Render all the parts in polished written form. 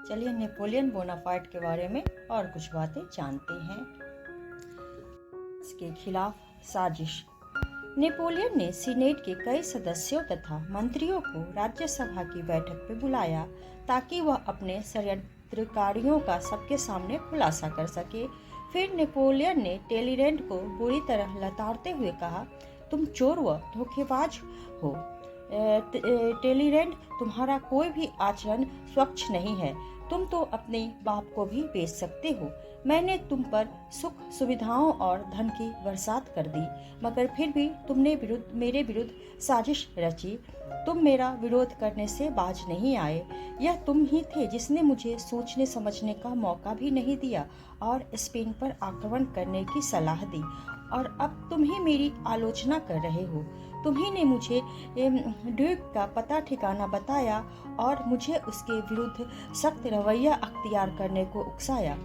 चलिए Napoleon Bonaparte के बारे में और कुछ बातें जानते हैं। इसके खिलाफ साजिश। नेपोलियन ने सीनेट के कई सदस्यों तथा मंत्रियों को राज्यसभा की बैठक में बुलाया ताकि वह अपने षड्यंत्रकारियों का सबके सामने खुलासा कर सके। फिर नेपोलियन ने टेलीरेंट को बुरी तरह लताड़ते हुए कहा, तुम चोर व धोखेबाज हो। टेलीरेंट, तुम्हारा कोई भी आचरण स्वच्छ नहीं है। तुम तो अपने बाप को भी बेच सकते हो। मैंने तुम पर सुख सुविधाओं और धन की बरसात कर दी, मगर फिर भी तुमने मेरे विरुद्ध साजिश रची। तुम मेरा विरोध करने से बाज नहीं आए। यह तुम ही थे जिसने मुझे सोचने समझने का मौका भी नहीं दिया और स्पेन पर आक्रमण करने की सलाह दी, और अब तुम ही मेरी आलोचना कर रहे हो। तुम्ही ने मुझे ड्यूक का पता ठिकाना बताया और मुझे उसके विरुद्ध सख्त रवैया अख्तियार करने को उकसाया।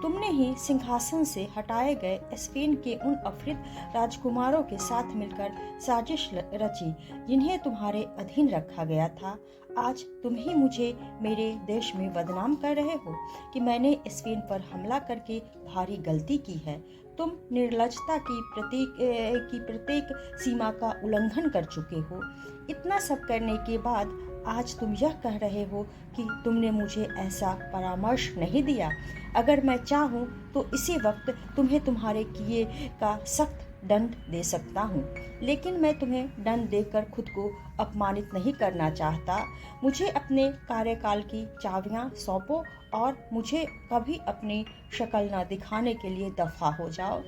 तुमने ही सिंहासन से हटाए गए स्पेन के उन अफ्रीद राजकुमारों के साथ मिलकर साजिश रची जिन्हें तुम्हारे अधीन रखा गया था। आज तुम ही मुझे मेरे देश में बदनाम कर रहे हो कि मैंने स्पेन पर हमला करके भारी गलती की है। तुम निर्लजता की प्रत्येक सीमा का उल्लंघन कर चुके हो। इतना सब करने के बाद आज तुम यह कह रहे हो कि तुमने मुझे ऐसा परामर्श नहीं दिया। अगर मैं चाहूँ तो इसी वक्त तुम्हें तुम्हारे किए का सख्त दंड दे सकता हूँ, लेकिन मैं तुम्हें दंड देकर खुद को अपमानित नहीं करना चाहता। मुझे अपने कार्यकाल की चाबियाँ सौंपो और मुझे कभी अपनी शक्ल न दिखाने के लिए दफा हो जाओ।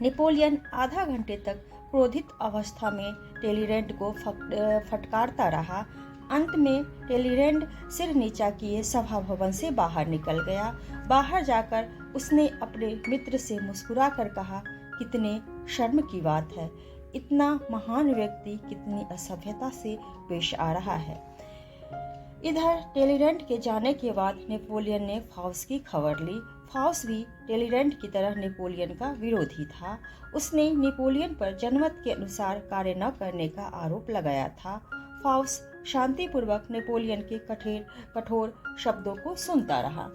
नेपोलियन आधा घंटे तक क्रोधित अवस्था में टेलीरेंट को फटकारता रहा। अंत में टेलीरेंट सिर नीचा किए सभा भवन से बाहर निकल गया। बाहर जाकर उसने अपने मित्र से मुस्कुराकर कहा, कितने शर्म की बात है, इतना महान व्यक्ति कितनी असभ्यता से पेश आ रहा है। इधर टेलीरेंट के जाने के बाद नेपोलियन ने फाउस की खबर ली। फाउस भी टेलीरेंट की तरह नेपोलियन का विरोधी था। उसने नेपोलियन पर जनमत के अनुसार कार्य न करने का आरोप लगाया था। फाउस शांतिपूर्वक नेपोलियन के कठोर शब्दों को सुनता रहा।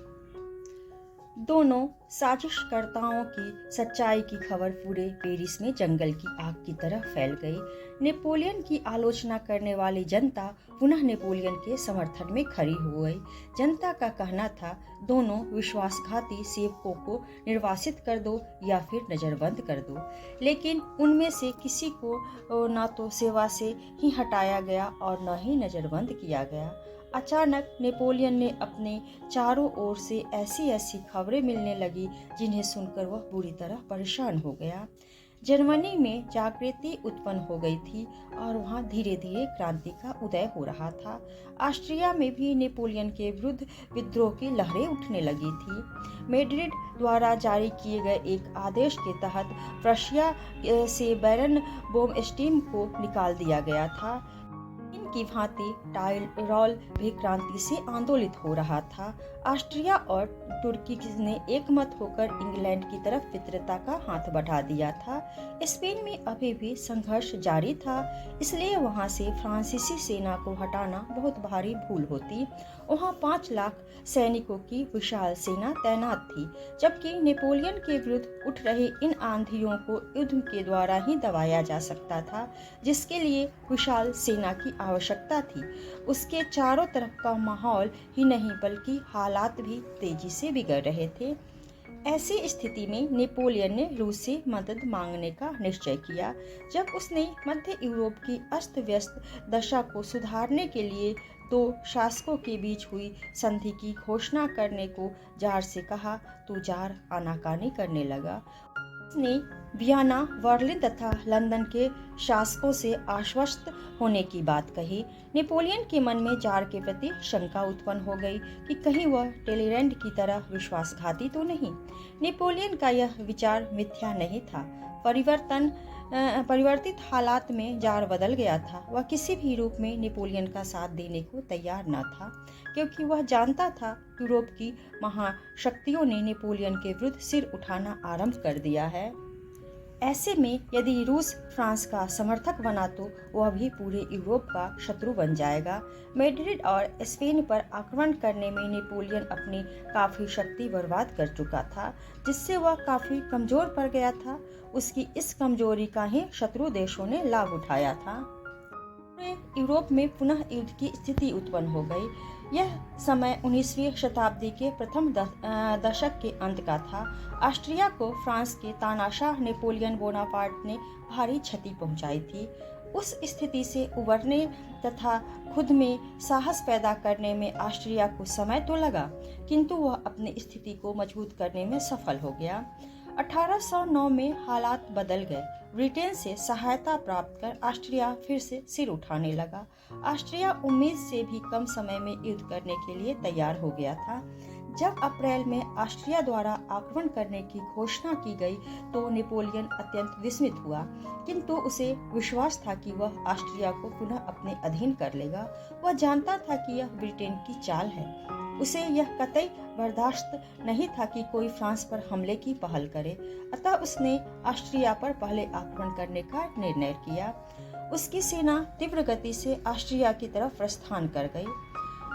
दोनों साजिशकर्ताओं की सच्चाई की खबर पूरे पेरिस में जंगल की आग की तरह फैल गई। नेपोलियन की आलोचना करने वाली जनता पुनः नेपोलियन के समर्थन में खड़ी हो गई। जनता का कहना था, दोनों विश्वासघाती सेवकों को निर्वासित कर दो या फिर नजरबंद कर दो। लेकिन उनमें से किसी को न तो सेवा से ही हटाया गया और न ही नजरबंद किया गया। अचानक नेपोलियन ने अपने चारों ओर से ऐसी खबरें मिलने लगी जिन्हें सुनकर वह बुरी तरह परेशान हो गया। जर्मनी में जागृति उत्पन्न हो गई थी और वहां धीरे धीरे क्रांति का उदय हो रहा था। ऑस्ट्रिया में भी नेपोलियन के विरुद्ध विद्रोह की लहरें उठने लगी थी। मैड्रिड द्वारा जारी किए गए एक आदेश के तहत प्रशिया से बैरन बोमस्टीन को निकाल दिया गया था। की भांति टायरॉल भी क्रांति से आंदोलित हो रहा था। ऑस्ट्रिया और तुर्की ने एकमत होकर इंग्लैंड की तरफ मित्रता का हाथ बढ़ा दिया था। स्पेन में अभी भी संघर्ष जारी था, इसलिए वहां से फ्रांसीसी सेना को हटाना बहुत भारी भूल होती। वहां 5 लाख सैनिकों की विशाल सेना तैनात थी, जबकि नेपोलियन के विरुद्ध उठ रहे इन आंधियों को युद्ध के द्वारा ही दबाया जा सकता था, जिसके लिए विशाल सेना की आवश्यकता थी। उसके चारों तरफ का माहौल ही नहीं बल्कि हालात भी तेजी से बिगड़ रहे थे। ऐसी स्थिति में नेपोलियन ने रूस से मदद मांगने का निश्चय किया। जब उसने मध्य यूरोप की अस्त व्यस्त दशा को सुधारने के लिए 2 शासकों के बीच हुई संधि की घोषणा करने को जार से कहा तो जार आनाकानी करने लगा। उसने वियना, बर्लिन तथा लंदन के शासकों से आश्वस्त होने की बात कही। नेपोलियन के मन में जार के प्रति शंका उत्पन्न हो गई कि कहीं वह टेलीरेंट की तरह विश्वासघाती तो नहीं। नेपोलियन का यह विचार मिथ्या नहीं था। परिवर्तित हालात में जार बदल गया था। वह किसी भी रूप में नेपोलियन का साथ देने को तैयार न था, क्योंकि वह जानता था यूरोप की महाशक्तियों ने नेपोलियन के विरुद्ध सिर उठाना आरंभ कर दिया है। ऐसे में यदि रूस फ्रांस का समर्थक बना तो वह भी पूरे यूरोप का शत्रु बन जाएगा। मैड्रिड और स्पेन पर आक्रमण करने में नेपोलियन अपनी काफ़ी शक्ति बर्बाद कर चुका था, जिससे वह काफ़ी कमज़ोर पड़ गया था। उसकी इस कमजोरी का ही शत्रु देशों ने लाभ उठाया था। यूरोप में पुनः युद्ध की स्थिति उत्पन्न हो गई। यह समय 19वीं शताब्दी के प्रथम दशक के अंत का था। ऑस्ट्रिया को फ्रांस के तानाशाह नेपोलियन बोनापार्ट ने भारी क्षति पहुंचाई थी। उस स्थिति से उबरने तथा खुद में साहस पैदा करने में ऑस्ट्रिया को समय तो लगा, किंतु वह अपनी स्थिति को मजबूत करने में सफल हो गया। 1809 में हालात बदल गए। ब्रिटेन से सहायता प्राप्त कर ऑस्ट्रिया फिर से सिर उठाने लगा। ऑस्ट्रिया उम्मीद से भी कम समय में युद्ध करने के लिए तैयार हो गया था। जब अप्रैल में ऑस्ट्रिया द्वारा आक्रमण करने की घोषणा की गई तो नेपोलियन अत्यंत विस्मित हुआ, किंतु उसे विश्वास था कि वह ऑस्ट्रिया को पुनः अपने अधीन कर लेगा। वह जानता था कि यह ब्रिटेन की चाल है। उसे यह कतई बर्दाश्त नहीं था कि कोई फ्रांस पर हमले की पहल करे, अतः उसने ऑस्ट्रिया पर पहले आक्रमण करने का निर्णय किया। उसकी सेना तीव्र गति से ऑस्ट्रिया की तरफ प्रस्थान कर गई।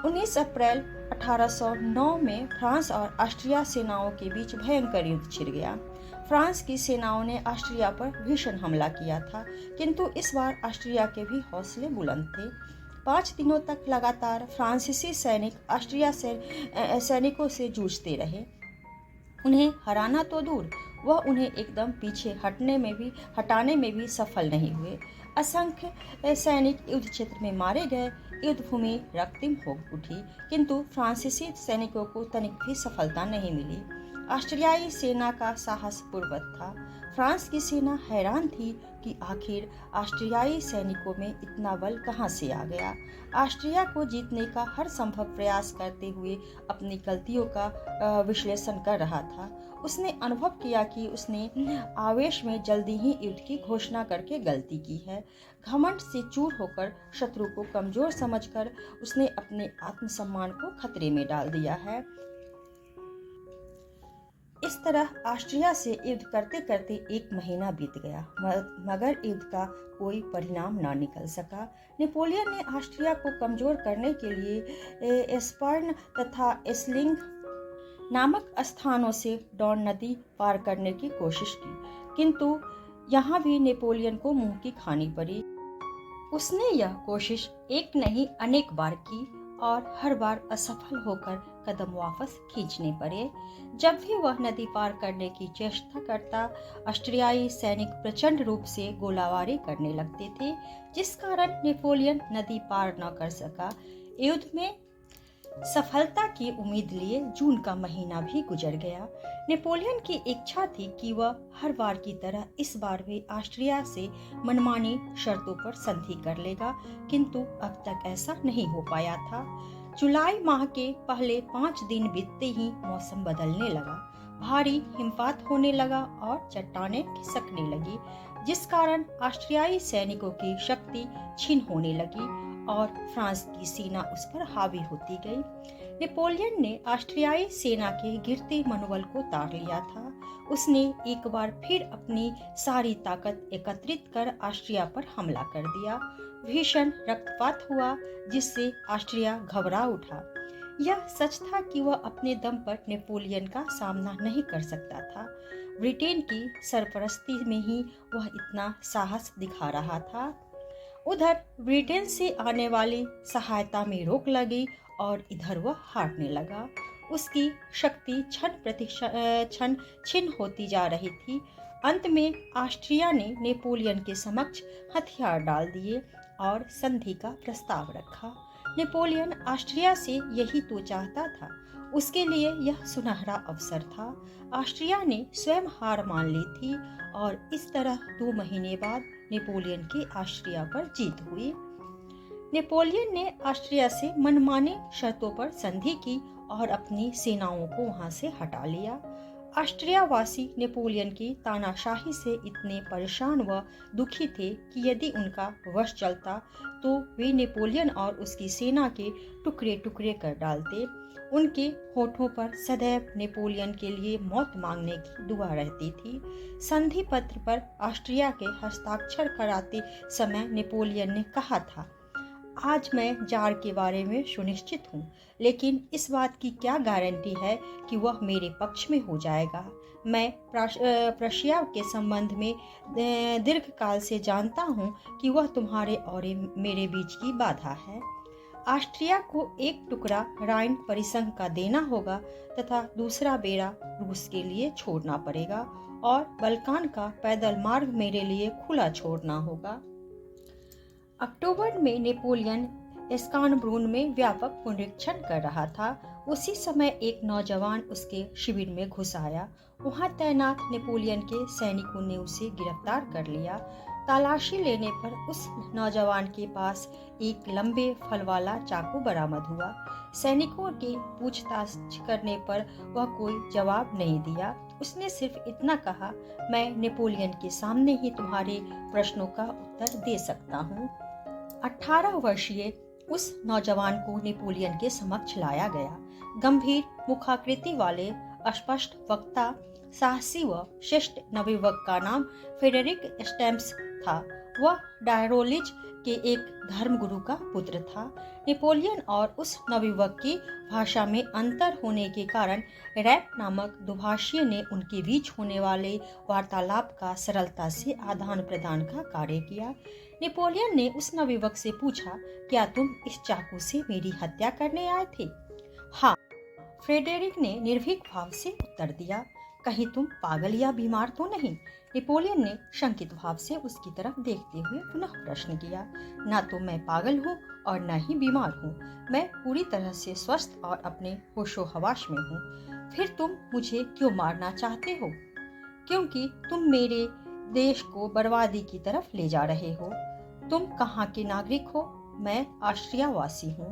19 अप्रैल 1809 में फ्रांस और ऑस्ट्रिया सेनाओं के बीच भयंकर युद्ध छिड़ गया। फ्रांस की सेनाओं ने ऑस्ट्रिया पर भीषण हमला किया था, किंतु इस बार ऑस्ट्रिया के भी हौसले बुलंद थे। 5 दिनों तक लगातार फ्रांसीसी सैनिक ऑस्ट्रिया सैनिकों से जूझते रहे। उन्हें हराना तो दूर, वह उन्हें एकदम पीछे हटाने में भी सफल नहीं हुए। असंख्य सैनिक युद्ध क्षेत्र में मारे गए। युद्ध भूमि रक्तिम हो उठी, किंतु फ्रांसीसी सैनिकों को तनिक भी सफलता नहीं मिली। ऑस्ट्रियाई सेना का साहस पूर्वत था। फ्रांस की सेना हैरान थी कि आखिर ऑस्ट्रियाई सैनिकों में इतना बल कहां से आ गया। ऑस्ट्रिया को जीतने का हर संभव प्रयास करते हुए अपनी गलतियों का विश्लेषण कर रहा था। उसने अनुभव किया कि उसने आवेश में जल्दी ही युद्ध की घोषणा करके गलती की है। घमंड से चूर होकर, शत्रु को कमजोर समझकर उसने अपने आत्मसम्मान को खतरे में डाल दिया है। इस तरह ऑस्ट्रिया से युद्ध करते करते 1 महीना बीत गया, मगर युद्ध का कोई परिणाम न निकल सका। नेपोलियन ने ऑस्ट्रिया को कमजोर करने के लिए एस्पर्न तथा एस्लिंग नामक स्थानों से डॉन नदी पार करने की कोशिश की, किंतु यहाँ भी नेपोलियन को मुंह की खानी पड़ी। उसने यह कोशिश एक नहीं अनेक बार की और हर बार असफल होकर कदम वापस खींचने पड़े। जब भी वह नदी पार करने की चेष्टा करता, ऑस्ट्रियाई सैनिक प्रचंड रूप से गोलाबारी करने लगते थे, जिस कारण नेपोलियन नदी पार न कर सका। युद्ध में सफलता की उम्मीद लिए जून का महीना भी गुजर गया। नेपोलियन की इच्छा थी कि वह हर बार की तरह इस बार भी ऑस्ट्रिया से मनमानी शर्तों पर संधि कर लेगा, किंतु अब तक ऐसा नहीं हो पाया था। जुलाई माह के पहले 5 दिन बीतते ही मौसम बदलने लगा। भारी हिमपात होने लगा और चट्टानें खिसकने लगी, जिस कारण ऑस्ट्रियाई सैनिकों की शक्ति क्षीण होने लगी और फ्रांस की सेना उस पर हावी होती गई। नेपोलियन ने ऑस्ट्रियाई सेना के गिरते मनोबल को ताड़ लिया था। उसने एक बार फिर अपनी सारी ताकत एकत्रित कर ऑस्ट्रिया पर हमला कर दिया। भीषण रक्तपात हुआ, जिससे ऑस्ट्रिया घबरा उठा। यह सच था कि वह अपने दम पर नेपोलियन का सामना नहीं कर सकता था। ब्रिटेन की सरपरस्ती में ही वह इतना साहस दिखा रहा था। उधर ब्रिटेन से आने वाली सहायता में रोक लगी और इधर वह हारने लगा। उसकी शक्ति क्षण क्षीण होती जा रही थी। अंत में ऑस्ट्रिया ने नेपोलियन के समक्ष हथियार डाल दिए और संधि का प्रस्ताव रखा। नेपोलियन ऑस्ट्रिया से यही तो चाहता था। उसके लिए यह सुनहरा अवसर था। ऑस्ट्रिया ने स्वयं हार मान ली थी और इस तरह 2 महीने बाद नेपोलियन की ऑस्ट्रिया पर जीत हुई। नेपोलियन ने ऑस्ट्रिया से मनमानी शर्तों पर संधि की और अपनी सेनाओं को वहां से हटा लिया। ऑस्ट्रियावासी नेपोलियन की तानाशाही से इतने परेशान व दुखी थे कि यदि उनका वश चलता तो वे नेपोलियन और उसकी सेना के टुकड़े टुकड़े कर डालते। उनके होठों पर सदैव नेपोलियन के लिए मौत मांगने की दुआ रहती थी। संधि पत्र पर ऑस्ट्रिया के हस्ताक्षर कराते समय नेपोलियन ने कहा था, आज मैं जार के बारे में सुनिश्चित हूँ, लेकिन इस बात की क्या गारंटी है कि वह मेरे पक्ष में हो जाएगा। मैं प्रशिया के संबंध में दीर्घकाल से जानता हूँ कि वह तुम्हारे और मेरे बीच की बाधा है। ऑस्ट्रिया को एक टुकड़ा राइन परिसंघ का देना होगा तथा दूसरा बेड़ा रूस के लिए छोड़ना पड़ेगा और बल्कान का पैदल मार्ग मेरे लिए खुला छोड़ना होगा। अक्टूबर में नेपोलियन एस्कानब्रून में व्यापक पुनरीक्षण कर रहा था। उसी समय एक नौजवान उसके शिविर में घुस आया। वहां तैनात नेपोलियन के सैनिकों ने उसे गिरफ्तार कर लिया। तलाशी लेने पर उस नौजवान के पास एक लंबे फल वाला चाकू बरामद हुआ। सैनिकों की पूछताछ करने पर वह कोई जवाब नहीं दिया। उसने सिर्फ इतना कहा, मैं नेपोलियन के सामने ही तुम्हारे प्रश्नों का उत्तर दे सकता हूँ। 18 वर्षीय उस नौजवान को नेपोलियन के समक्ष लाया गया। गंभीर मुखाकृति वाले अस्पष्ट वक्ता साहसी व शिष्ट नवयुवक का नाम फ्रेडरिक स्टेम्प्स था। वह डायरोलिज के एक धर्मगुरु का पुत्र था। नेपोलियन और उस नवयुवक की भाषा में अंतर होने के कारण रैप नामक दुभाषी ने उनके बीच होने वाले वार्तालाप का सरलता से आदान प्रदान का कार्य किया। नेपोलियन ने उस नवयुवक से पूछा, क्या तुम इस चाकू से मेरी हत्या करने आए थे? हाँ, फ्रेडरिक ने निर्भीक भाव से उत्तर दिया। कहीं तुम पागल या बीमार तो नहीं? नेपोलियन ने शंकित भाव से उसकी तरफ देखते हुए पुनः प्रश्न किया। ना तो मैं पागल हूँ और न ही बीमार हूँ। मैं पूरी तरह से स्वस्थ और अपने होशो हवास में हूँ। फिर तुम मुझे क्यों मारना चाहते हो? क्योंकि तुम मेरे देश को बर्बादी की तरफ ले जा रहे हो। तुम कहाँ के नागरिक हो? मैं ऑस्ट्रिया वासी हूँ।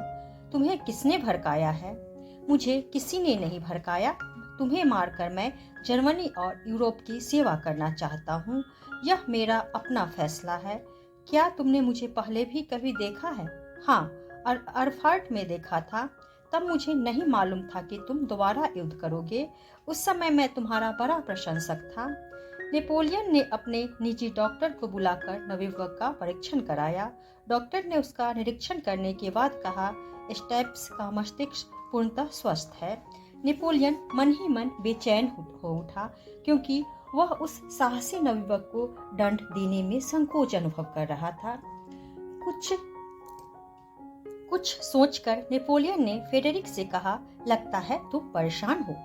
तुम्हें किसने भड़काया है? मुझे किसी ने नहीं भड़काया। तुम्हें मारकर मैं जर्मनी और यूरोप की सेवा करना चाहता हूँ। यह मेरा अपना फैसला है। क्या तुमने मुझे पहले भी कभी देखा है? हाँ, अरफर्ट में देखा था। तब मुझे नहीं मालूम था कि तुम दोबारा युद्ध करोगे। उस समय मैं तुम्हारा बड़ा प्रशंसक था। नेपोलियन ने अपने निजी डॉक्टर को बुलाकर नवयुवक का परीक्षण कराया। डॉक्टर ने उसका निरीक्षण करने के बाद कहा, स्टेप्स का मस्तिष्क पूर्णतः स्वस्थ है। नेपोलियन मन ही मन बेचैन हो उठा, क्योंकि वह उस साहसी नवयुवक को दंड देने में संकोच अनुभव कर रहा था। कुछ सोचकर नेपोलियन ने फ्रेडरिक से कहा, लगता है तुम परेशान हो।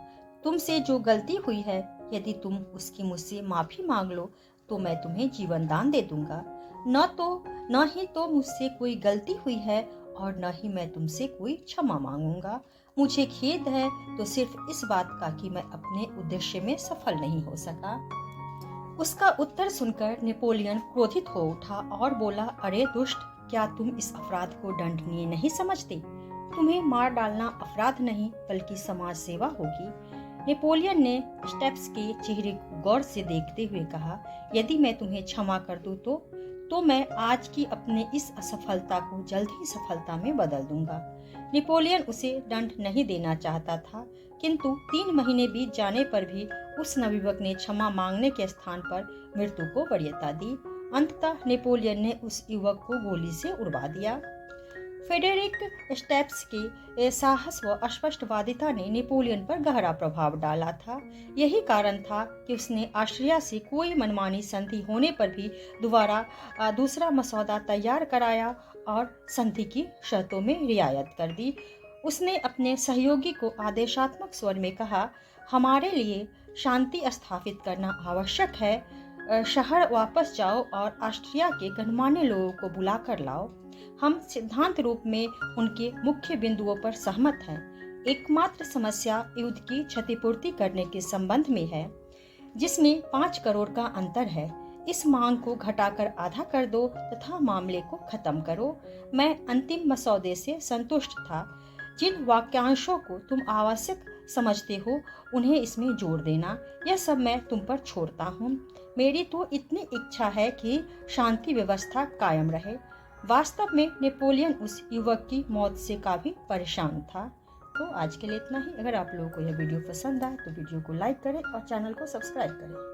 तुमसे जो गलती हुई है, यदि तुम उसकी मुझसे माफी मांग लो तो मैं तुम्हें जीवन दान दे दूंगा। न ही तो मुझसे कोई गलती हुई है और न ही मैं तुमसे कोई क्षमा मांगूंगा। मुझे खेद है तो सिर्फ इस बात का कि मैं अपने उद्देश्य में सफल नहीं हो सका। उसका उत्तर सुनकर नेपोलियन क्रोधित हो उठा और बोला, अरे दुष्ट, क्या तुम इस अपराध को दंडनीय नहीं समझते? तुम्हें मार डालना अपराध नहीं बल्कि समाज सेवा होगी। नेपोलियन ने स्टेप्स के चेहरे को गौर से देखते हुए कहा, यदि मैं तुम्हें क्षमा कर दूं तो मैं आज की अपने इस असफलता को जल्द ही सफलता में बदल दूंगा। नेपोलियन उसे दंड नहीं देना चाहता था, किंतु 3 महीने बीत जाने पर भी उस नवयुवक ने क्षमा मांगने के स्थान पर मृत्यु को वरीयता दी। अंततः नेपोलियन ने उस युवक को गोली से उड़वा दिया। फ्रेडरिक स्टेप्स के साहस व अस्पष्टवादिता ने नेपोलियन पर गहरा प्रभाव डाला था। यही कारण था कि उसने ऑस्ट्रिया से कोई मनमानी संधि होने पर भी दूसरा मसौदा तैयार कराया और संधि की शर्तों में रियायत कर दी। उसने अपने सहयोगी को आदेशात्मक स्वर में कहा, हमारे लिए शांति स्थापित करना आवश्यक है। शहर वापस जाओ और ऑस्ट्रिया के गणमान्य लोगों को बुलाकर लाओ। हम सिद्धांत रूप में उनके मुख्य बिंदुओं पर सहमत हैं। एकमात्र समस्या युद्ध की क्षतिपूर्ति करने के संबंध में है, जिसमें 5 करोड़ का अंतर है। इस मांग को घटाकर आधा कर दो तथा मामले को खत्म करो। मैं अंतिम मसौदे से संतुष्ट था। जिन वाक्यांशों को तुम आवश्यक समझते हो उन्हें इसमें जोड़ देना। यह सब मैं तुम पर छोड़ता हूँ। मेरी तो इतनी इच्छा है कि शांति व्यवस्था कायम रहे। वास्तव में नेपोलियन उस युवक की मौत से काफ़ी परेशान था। तो आज के लिए इतना ही। अगर आप लोगों को यह वीडियो पसंद आए तो वीडियो को लाइक करें और चैनल को सब्सक्राइब करें।